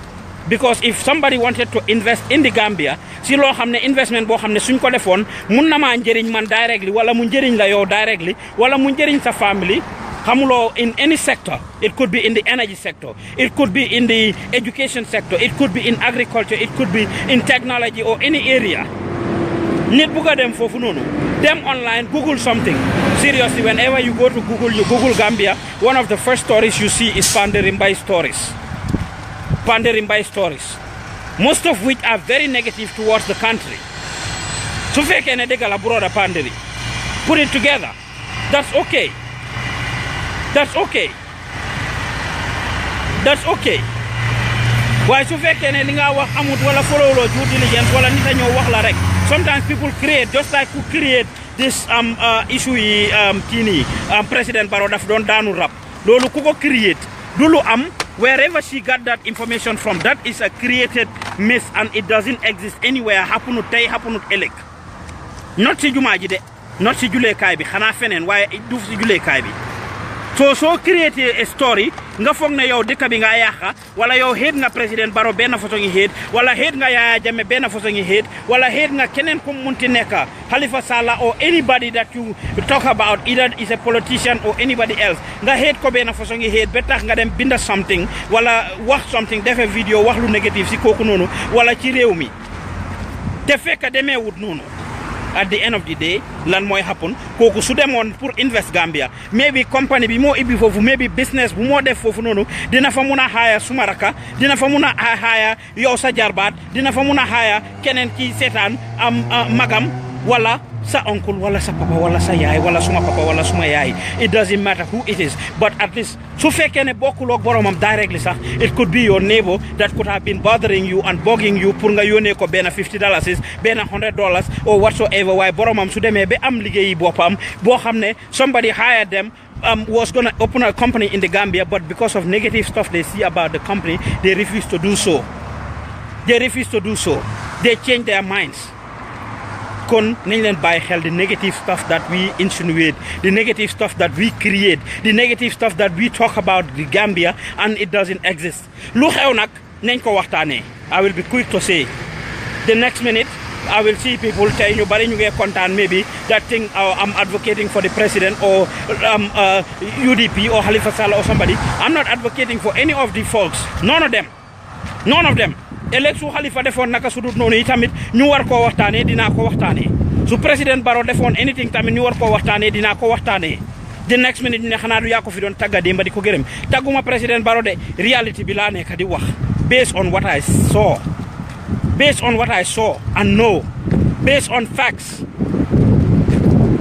because if somebody wanted to invest in the Gambia si loo xam ne investment boo xam ne suñ ko defoon mun na maa njëriñ man directly wala mu njëriñ la yow directly wala mu njëriñ sa family xamuloo in any sector. It could be in the energy sector, it could be in the education sector, it could be in agriculture, it could be in technology or any area. Nit buga dem fofu nonu. Them online, Google something. Seriously, whenever you go to Google, you Google Gambia, one of the first stories you see is Panderimbai stories. Panderimbai stories. Most of which are very negative towards the country. So fake ene degala broda Panderi. Put it together. That's okay. That's okay. That's okay. Why so fake ene linga wax amut wala follow lo due diligence wala nita ñoo wax la rek. Sometimes people create, just like who create this issue President Barrow daf don daanu rap. Lolu ku ko create. Dulu wherever she got that information from, that is a created myth and it doesn't exist anywhere. Happenut tay, happenut elek. Not si jumaa ji de, not si julee kaay bi, xanaa feneen waaye du si julee kaay bi. So create a story nga foog ne yow dëkk bi nga yàqa wala yow hate nga President Barrow benn façon ngi hate wala hate nga Yaya Jammeh benn façon ngi hate wala hate nga keneen ku munti nekk Halifa Sallah or anybody that you talk about, either is a politician or anybody else, nga hate ko benn façon ngi hate ba tax nga dem binda something wala wax something def a video wax lu négatif si kooku noonu wala ci réew mi te fekk demee wut noonu. At the end of the day, lan moy happen koku su demone pour invest Gambia, maybe company bi mo ibi fofu, maybe business bu mo def fofu nonu dina fa muna hire sumaraka, dina fa muna hire yow sa jarbat, dina fa muna hire kenen ki setan magam wala sa uncle wala sa papa wala sa yaay wala suma papa wala suma yaay. It doesn't matter who it is, but at least su fekkee ne bokkulok boromam directly sax, it could be your neighbor that could have been bothering you and bugging you pour nga yónnee ko benn $50 benn $100 or whatsoever. Waaye boromam su demee ba am liggéeyi boppam boo xam ne somebody hired them was going to open a company in the Gambia, but because of negative stuff they see about the company, they refuse to do so. They refuse to do so. They change their minds. Kon nañ leen bàyyi xel the negative stuff that we insinuate, the negative stuff that we create, the negative stuff that we talk about the Gambia, and it doesn't exist. Lu xew nag nañ ko waxtaanee. I will be quick to say the next minute I will see people tey ñu bari ñu ngi kontaan maybe that thing I'm advocating for the president or UDP or Halifa Sallah or somebody. I'm not advocating for any of the folks. None of them. None of them. Elek su Halifa defoon naka sudut noonu yi tamit ñu war koo waxtaanee dinaa ko waxtaanee su président Barrow defoon anything tamit ñu war koo waxtaanee dinaa ko waxtaanee. The next minute ñu ne xanaa du yaa ko fi doon tagga démba di ko gërëm tagguma président Barrow de reality bi laa nekk di wax based on what I saw, based on what I saw and know, based on facts.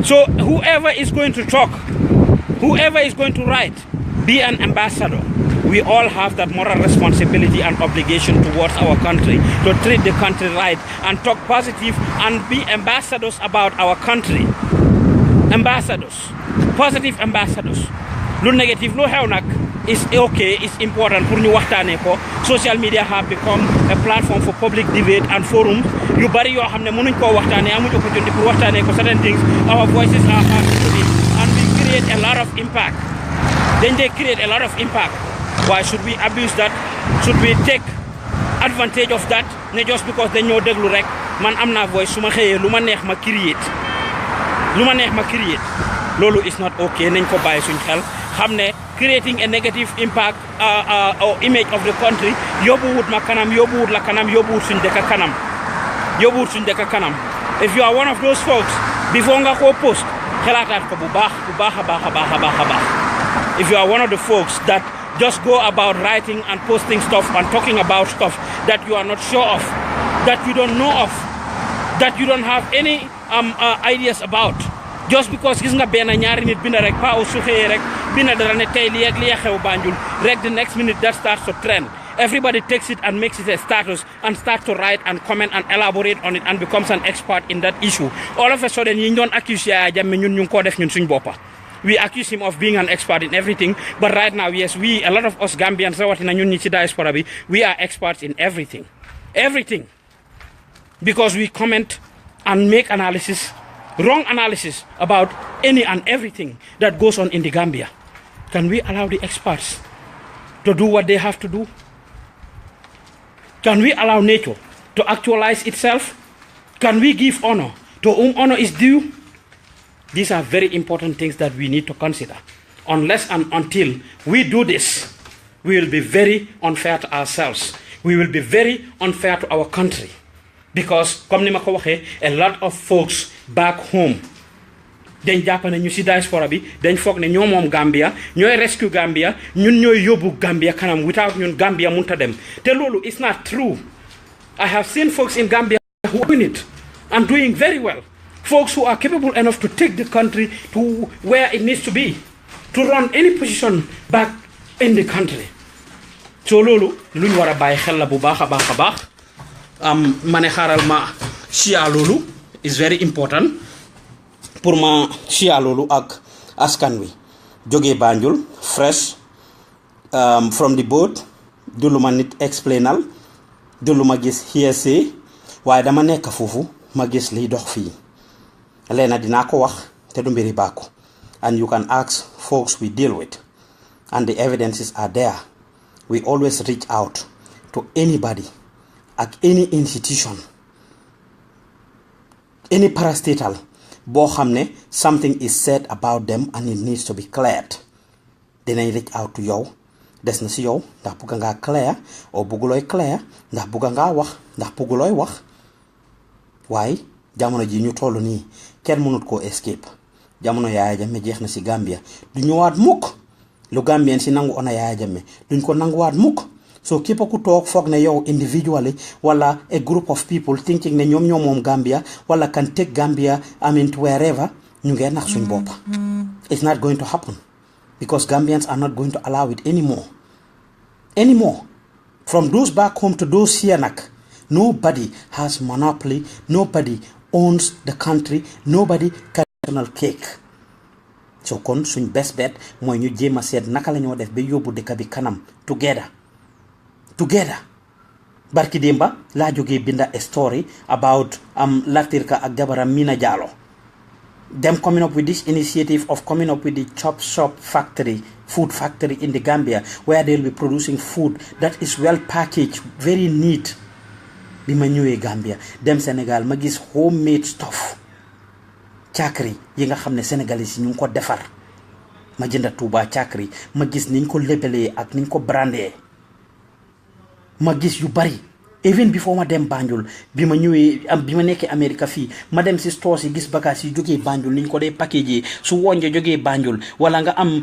So whoever is going to talk, whoever is going to write, be an ambassador. We all have that moral responsibility and obligation towards our country to treat the country right and talk positive and be ambassadors about our country. Ambassadors. Positive ambassadors. Lu negative, lu xew nak is okay, is important pour ñu waxtaanee ko. Social media have become a platform for public debate and forums. Yu bari yoo xam ne mënuñ koo waxtaanee amuñ opportunity pour waxtaanee ko certain things. Our voices are heard today and we create a lot of impact. Then they create a lot of impact. Why should we abuse that? Should we take advantage of that? Ne just because they ñoo déglu rek man am naa voice su ma xëyee lu ma neex ma create. Lu ma neex ma create. Loolu is not okay. Nañ ko bàyyi suñ xel xam ne creating a negative impact or image of the country yóbbuwut ma kanam, yóbbuwut la kanam, yóbbuwut suñ dëkk kanam. Yóbbuwut suñ dëkk kanam. If you are one of those folks, before nga ko post xelaataat ko bu baax a baax. if you are one of the folks that just go about writing and posting stuff and talking about stuff that you are not sure of, that you don't know of, that you don't have any ideas about, just because gis nga ben ñaari nit binda rek pa su xeye rek binda dara ne tay li ak li xew Banjul rek the next minute that starts to trend. Everybody takes it and makes it a status and start to write and comment and elaborate on it and becomes an expert in that issue. All of a sudden you don't accuse Yaya Jammeh ñun ñu ko def ñun suñ boppa. We accuse him of being an expert in everything, but right now, yes, a lot of us Gambians, Diaspora, we are experts in everything. Everything. Because we comment and make analysis, wrong analysis about any and everything that goes on in the Gambia. Can we allow the experts to do what they have to do? Can we allow nature to actualize itself? Can we give honor to whom honor is due? These are very important things that we need to consider. Unless and until we do this, we will be very unfair to ourselves. We will be very unfair to our country. Because, comme ni ma ko waxee, a lot of folks back home, dañ jàpp ne ñu si diaspora bi dañ foog ne ñoo moom Gambia ñooy rescue Gambia ñun ñooy yóbbu Gambia kanam without ñun Gambia munta dem te loolu is not true. I have seen folks in Gambia who are doing it and doing very well. Folks who are capable enough to take the country to where it needs to be, to run any position back in the country. So loolu lu ñu war a bàyyi xel la bu baax a baax a baax ma ne xaaral ma share loolu is very important pour ma share loolu ak askan wi jógee Banjul fresh from the boat du lu ma nit explainal du lu ma gis hearsay waaye dama nekk foofu ma gis liy dox fii Lena dinaa ko wax te du mbiri bàkku and you can ask folks we deal with and the evidences are there. We always reach out to anybody at any institution, any parastatal boo xam ne something is said about them and it needs to be cleared. Dinañ reach out to yow des na si yow ndax bugga ngaa clear o buggulooy clear ndax bugga ngaa wax ndax buggulooy wax waaye jamono ji ñu toll nii kenn mënut koo escape jamono Yaya Jammeh jeex na si Gambia du ñëwaat mukk lu Gambian si nangu ona Yaya Jammeh duñ ko nanguwaat mukk so képp ku toog foog ne yow individually wala a group of people thinking ne ñoom ñoo moom Gambia wala can take Gambia to wherever ñu ngee nax suñ bopp. It's not going to happen because Gambians are not going to allow it anymore. From those back home to those here nag nobody has monopoly, nobody owns the country, nobody can national cake. So kon suñ best bet mooy ñu jéem a seet naka la ñoo def ba yóbbu dëkk bi kanam together barki démba laa jógee binda a story about Latirka ak jabaram Mina Jallow them coming up with this initiative of coming up with the chop shop factory, food factory in the Gambia where they'll be producing food that is well packaged, very neat. Bi ma ñëwee Gambia dem Sénégal ma gis homemade stuff càkkri yi nga xam ne Sénégalais yi ñu ngi ko defar ma jënda Touba càkkri ma gis niñ ko lébalee ak niñ ko brandé ma gis yu bari even before ma dem Banjul bi ma ñëwee bi ma nekkee Amérique fii ma dem si stores yi gis bagages yi jógee Banjul niñ ko dee packagé su wonje jógee Banjul wala nga am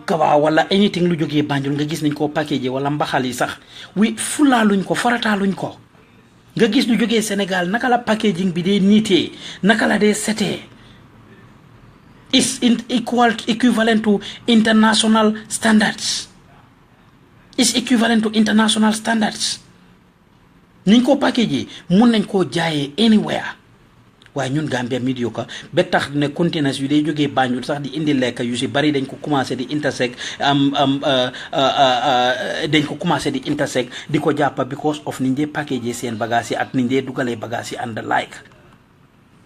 kawa wala anything lu jógee Banjul nga gis niñ ko packagé wala mbaxal yi sax wi fulaaluñ ko farataaluñ ko nga gis lu jógee Sénégal naka la packaging bi dee niitee naka la dee setee is equivalent to international standards. Is equivalent to international standards. Niñ ko packagé mun nañ koo jaayee anywhere waaye ñun Gambia mediocre ba tax ne containers yu dee jógee Banjul sax di indi lekk yu si bari dañ ko commencé di intersect di ko jàppa because of niñ dee packagé seen bagages yi ak niñ dee dugalee bagages yi and the like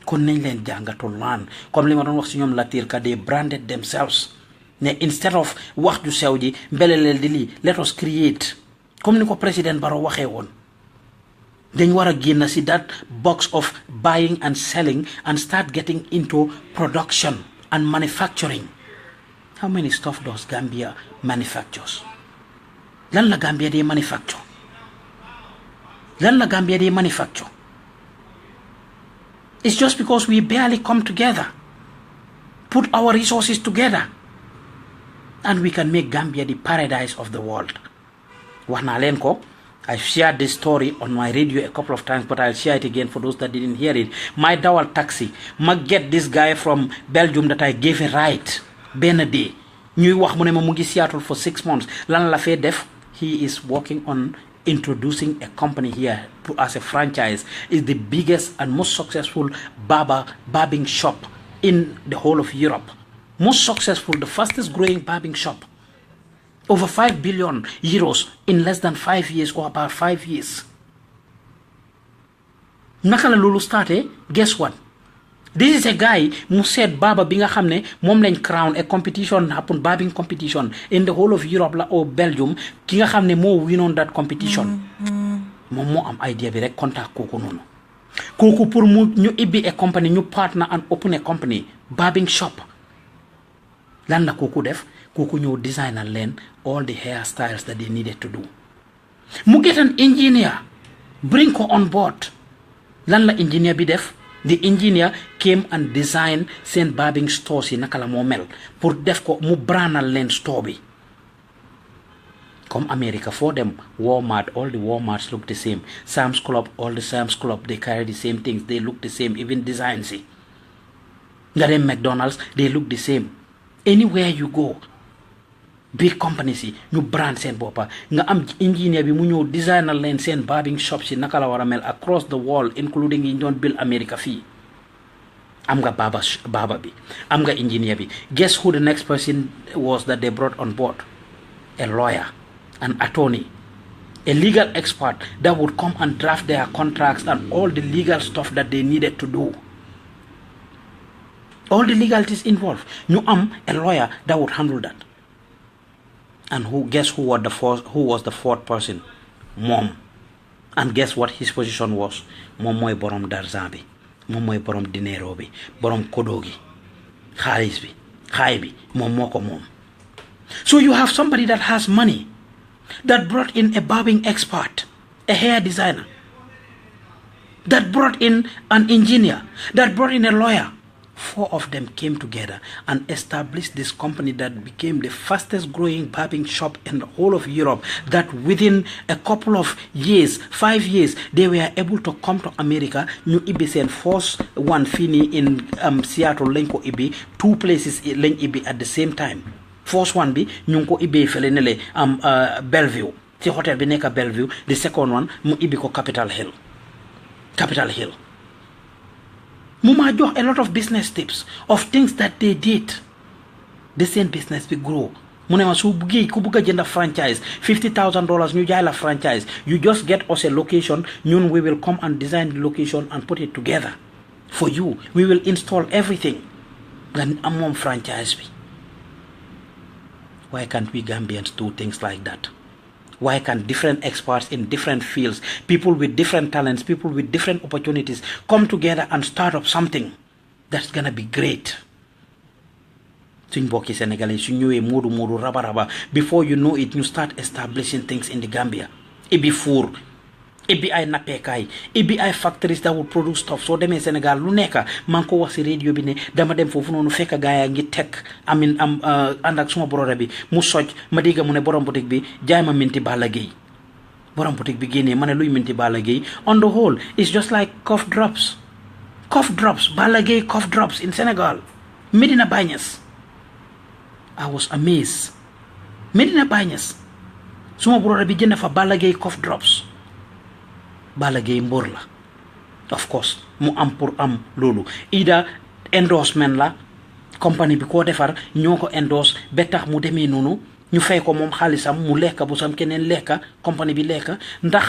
kon nañ leen jàngatul laan comme li ma doon wax si ñoom Latirka they branded themselves ne instead of wax ju sew ji mbeleleel di lii let us create comme ni ko président Barrow waxee woon dañ war a génn si that box of buying and selling and start getting into production and manufacturing. How many stuff does Gambia manufactures? Lan la Gambia dey manufacture? It's just because we barely come together, put our resources together, and we can make Gambia the paradise of the world. Wax naa leen ko. I've shared this story on my radio a couple of times, but I'll share it again for those that didn't hear it. My dawal taxi, ma get this guy from Belgium that I gave a ride benn day. ñuy wax mu ne ma mu ngi Seattle for 6 months. Lan la fee def? He is working on introducing a company here as a franchise. It's the biggest and most successful barbing shop in the whole of Europe. Most successful, the fastest growing barbing shop. Over 5 billion euros in less than 5 years or about 5 years. Naka la lolu starté? Guess what? This is a guy who said Baba bi nga xamne mom lañ crown a competition happened barbing competition in the whole of Europe la or Belgium ki nga xamne mo win on that competition. Mom mo am idea bi rek contact koku nonu. Koku pour mu ñu ibbi a company ñu partner and open a company barbing shop. Lan la koku def? Koku ñëw designer leen all the hairstyles that they needed to do. Mu get an engineer, bring ko on board. Lan la engineer bi def? The engineer came and designed seen barbing stores yi naka la moo mel pour def ko mu brandal leen store bi. Comme America for them, Walmart, all the Walmarts look the same. Sam's Club, all the Sam's Club, they carry the same things, they look the same, even designs yi. Nga dem McDonald's, they look the same. Anywhere you go, big companies yi ñu brand seen boppa nga am engineer bi mu ñëw designer leen seen barbing shops yi naka la war a mel across the world including yi ñu doon build America fii. Am nga baba bi am nga engineer bi. Guess who the next person was that they brought on board? A lawyer, an attorney, a legal expert that would come and draft their contracts and all the legal stuff that they needed to do. All the legalities involved. You am a lawyer that would handle that. And guess who was the fourth person? Mom. And guess what his position was? Mom moy borom darza bi. Mom moy borom dinero bi. Borom kodo gi. Xaalis bi. Xaay bi. Mom moko mom. So you have somebody that has money that brought in a barbing expert, a hair designer, that brought in an engineer, that brought in a lawyer. 4 of them came together and established this company that became the fastest growing barbing shop in the whole of Europe, that within a couple of years, 5 years, they were able to come to America. New Ibi sent first one fini in Seattle, Lenko Ibi, 2 places in Len Ibi at the same time. First one bi, nyunko Ibi felenele Bellevue. The hotel bi neka Bellevue. The second one, mu Ibi ko Capitol Hill. Capitol Hill. Muma jox a lot of business tips of things that they did. The same business will grow. Munema su bugi ku buga jënd franchise $50,000 ñu jaay la franchise. You just get us a location. Ñun we will come and design the location and put it together for you. We will install everything. Then among franchise bi. Why can't we Gambians do things like that? Why can't different experts in different fields, people with different talents, people with different opportunities come together and start up something that's gonna be great? Suñ bokki Sénégalais su ñëwee moodu raba before you know it, you start establishing things in the Gambia. Ibi four, ibi ay napekaay, ibi ay factories that will produce stuff. So demee Sénégal lu nekka man ko wax ci radio bi ne dama dem foofu noonu fekk gaaya ngi tek amin am ànd ak suma broda bi mu soj ma dégg mu ne borom boutique bi jaay ma minti Balla Gaye. Borom boutique bi génnee ma ne luy minti Balla Gaye. On the whole, it's just like cough drops. Cough drops, Balla Gaye cough drops in Senegal. Medina Bañes. I was amazed. Medina Bañes. Suma broda bi jënd fa Balla Gaye cough drops. Balla Gaye mbor la. Of course, mu am pour am lolu. Ida endorsement la company bi ko defar ñoko endorse ba tax mu démé nonu ñu fay ko mom xalisam mu lekka bu sam keneen lekka company bi lekka ndax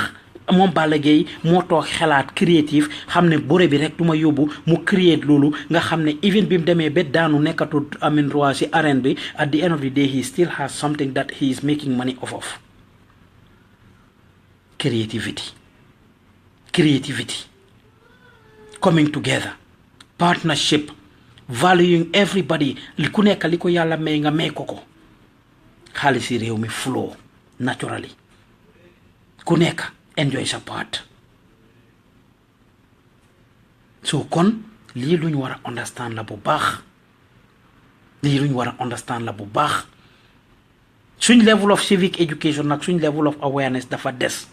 mom Balla Gaye mo tok xelaat creative xamne boré bi rek duma yobbu mu create lolu nga xamne even bim démé be daanu nekkatu amin roi ci arène bi at the end of the day he still has something that he is making money off of. Creativity, coming together, partnership, valuing everybody. Li ku nekk li ko yàlla may nga may ko ko. Xaalis réew mi flow naturally. Ku nekk enjoy sa part. So kon lii luñ war a understand la bu baax. suñ level of civic education nag suñ level of awareness dafa des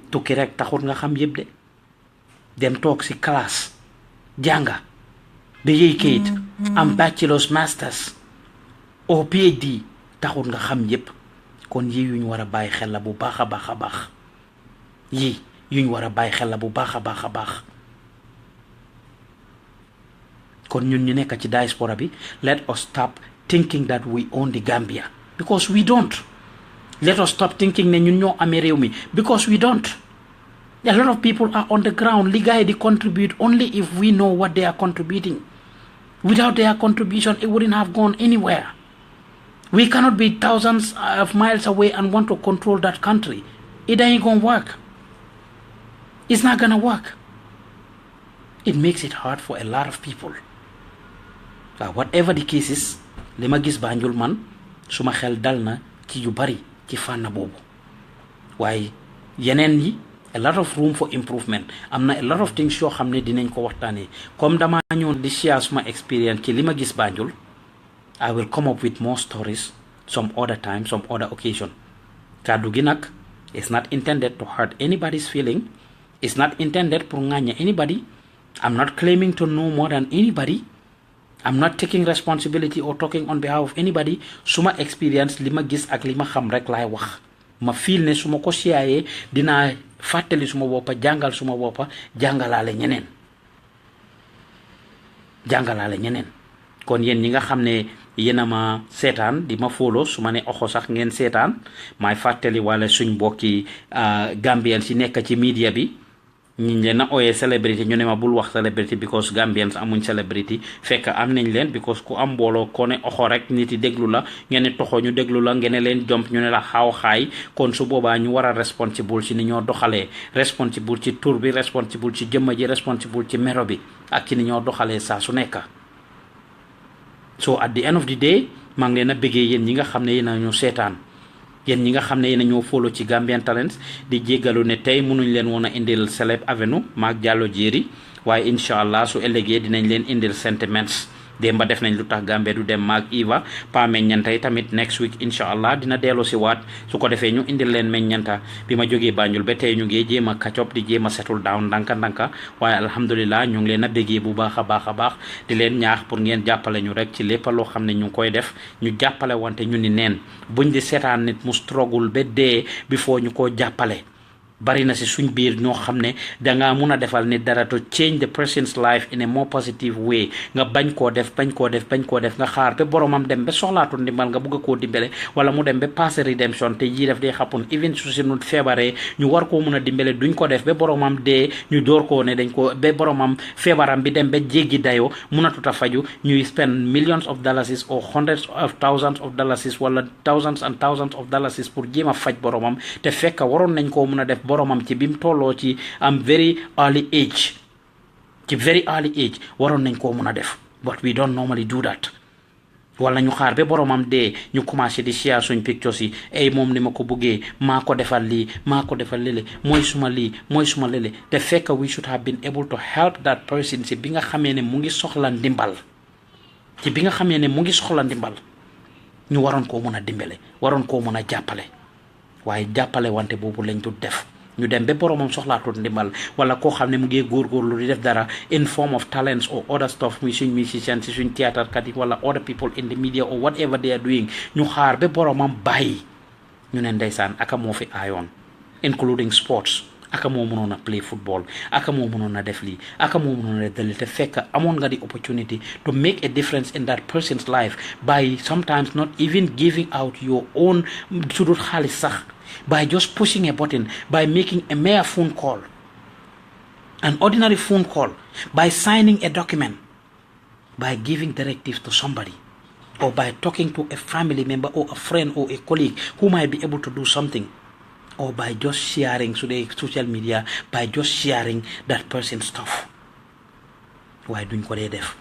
tukki rek taxut nga xam yëpp de dem toog si classe jànga ba yëy kayit am bachelor's masters o PhD taxut nga xam yëpp kon yi yuñ war a bàyyi xel la bu baax a baax a baax yi yuñ war a bàyyi xel la bu baax a baax a baax kon ñun ñu nekk ci diaspora bi let us stop thinking that we own the Gambia because we don't. Let us stop thinking ne ñun ñoo amee réew mi because we don't. A lot of people are on the ground li gaay di contribute only if we know what they are contributing. Without their contribution it wouldn't have gone anywhere. We cannot be thousands of miles away and want to control that country. It ain't gonna work. It's not gonna work. It makes it hard for a lot of people. Whatever the case is, li ma gis Banjul man suma xel dal na ci yu bari ci fànn boobu waaye yeneen yi a lot of room for improvement am na a lot of things yoo xam ne dinañ ko waxtaanee comme dama ñëw di share suma experience ci li ma gis Banjul I will come up with more stories some other time some other occasion kàddu gi nag it's not intended to hurt anybody's feeling it's not intended pour ŋàññe anybody I'm not claiming to know more than anybody I'm not taking responsibility or talking on behalf of anybody suma experience li ma gis ak li ma xam rek laay wax ma feel ne suma ko siyaayee dinaa fàttali suma boppa jàngal suma boppa jàngalaale ñeneen kon yéen ñi nga xam ne yéen a ma seetaan di ma follow su ma ne oxo sax ngeen seetaan maay fàttali wala suñ mbokki Gambians si nekk ci media bi ñi leen na ooyee celebrity ñu ne ma bul wax celebrity because Gambians amuñ celebrity fekk am nañ leen because ku am mbooloo ko ne oxo rek nit yi déglu la ngeen ne toxo ñu déglu la ngeen ne leen jomp ñu ne la xaaw xaay kon su boobaa ñu war a responsible ci ni ñoo doxalee responsible ci tur bi responsible ci jëmma ji responsible ci mero bi ak ci ni ñoo doxalee saa su nekk so at the end of the day maa ngi leen a bëggee yéen ñi nga xam ne yéen a ñu seetaan yéen ñi nga xam ne yéen a ñoo follow ci Gambian Talents di jéggalu ne tey mënuñ leen woon a indil Celeb Avenue maag Jallow Jerry waaye incha allah su ëllëgee dinañ leen indil sentiments démba def nañ lu tax Gambia du dem maag Eva pa meññanta yi tamit next week incha allah dina dellu si waat su ko defee ñu indil leen meññanta bi ma jógee Banjul ba tey ñu ngi jéem a kacop di jéem a settle down ndànka waaye alhamdulilah ñu ngi leen a béggee bu baax a baax di leen ñaax pour ngeen jàppale ñu rek ci lépp loo xam ne ñu ngi koy def ñu jàppale wante ñu ni neen buñ di seetaan nit mu struggle ba dee before ñu koo jàppale bari na si suñ biir ñoo xam ne dangaa mun a defal nit dara to change the person's life in a more positive way nga bañ koo def nga xaar ba boromam dem ba soxlaatu ndimbal nga bugg koo dimbale wala mu dem ba passé redemption te yii def dee xappun even su si nu feebaree ñu war koo mun a dimbale duñ ko def ba boromam dee ñu door koo ne dañ ko ba boromam feebaram bi dem ba jéggi dayoo munatut a faju ñuy spend millions of dollars or hundreds of thousands of dollars wala thousands and thousands of dollars pour jéem a faj boromam te fekk waroon nañ koo mun a def boromam ci bim tolloo ci am very early age waroon nañ koo mun a def but we don't normally do that wala ñu xaar ba boromam dee ñu commencé di share suñ pictures yi ay moom ni ma ko buggee maa ko defal lii maa ko defal lele mooy suma lii mooy suma lele te fekk we should have been able to help that person ci bi nga xamee ne mu ngi soxla ndimbal ñu waroon koo mun a dimbale waroon koo mun a jàppale waaye jàppale wante boobu lañ du def ñu dem ba boromam soxlaatut ndimbal wala koo xam ne mu ngi góorgóorlu di def dara in form of talents or other stuff muy suñ musician si suñ théâtre kat yi wala other people in the media or whatever they are doing ñu xaar ba boromam bàyyi ñu ne ndeysaan aka moo fi aayoon including sports aka moo mënoon a play football aka moo mënoon a def lii aka moo mënoon a def te fekk amoon nga di opportunity to make a difference in that person's life by sometimes not even giving out your own sudut xaalis sax by just pushing a button, by making a mere phone call, an ordinary phone call, by signing a document, by giving directives to somebody, or by talking to a family member or a friend or a colleague who might be able to do something, or by just sharing today social media, by just sharing that person's stuff. Why duñ ko dee def?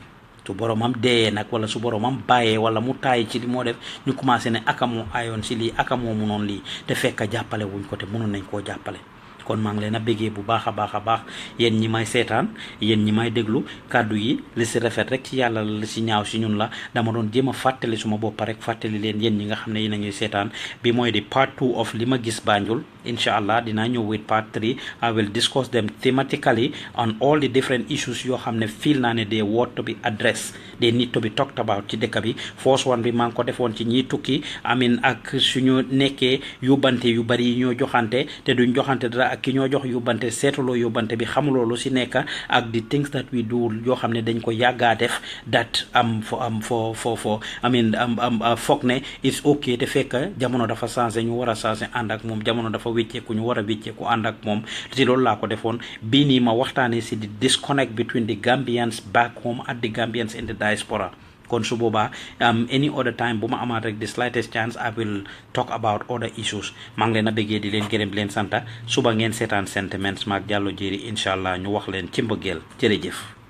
su boromam dee nag wala su boromam bàyyee wala mu taay ci li moo def ñu commencé ne aka moo ayoon si lii aka moo munoon lii te fekk jàppale wuñ ko te mënoon nañ koo jàppale kon maa ngi leen a béggee bu baax a baax yéen ñi may seetaan yéen ñi may déglu kàddu yi li si rafet rek ci yàlla la li si ñaaw si ñun la dama doon jéem a fàttali suma bopp rek fàttali leen yéen ñi nga xam ne yéen a ngi seetaan bi mooy di part 2 of li ma gis Banjul incha allah dinaa ñëw with part 3 I will discuss them thematically on all the different issues yoo xam ne feel naa ne they want to be addressed they need to be talked about ci dëkk bi first one bi maa ngi ko defoon ci ñiy tukki amin ak suñu nekkee yóbbante yu bari yi ñoo joxante te duñ joxante dara ak ki ñoo jox yóbbante seetuloo yóbbante bi xamuloo lu si nekk ak the things that we do yoo xam ne dañ ko yàggaa def that foog ne it's okay te fekk jamono dafa changé ñu war a changé ànd ak moom jamono dafa wécceeku ñu war a wécceeku ànd ak moom ci loolu laa ko defoon bii nii ma waxtaanee si di disconnect between the Gambians back home and the Gambians in the diaspora kon su boobaa any other time bu ma amaat rek the slightest chance I will talk about other issues maa ngi leen a bëggee di leen gërëm di leen santa suba ngeen seetaan sentiments maak Jallow Jerry incha allah ñu wax leen ci mbëggeel jërëjëf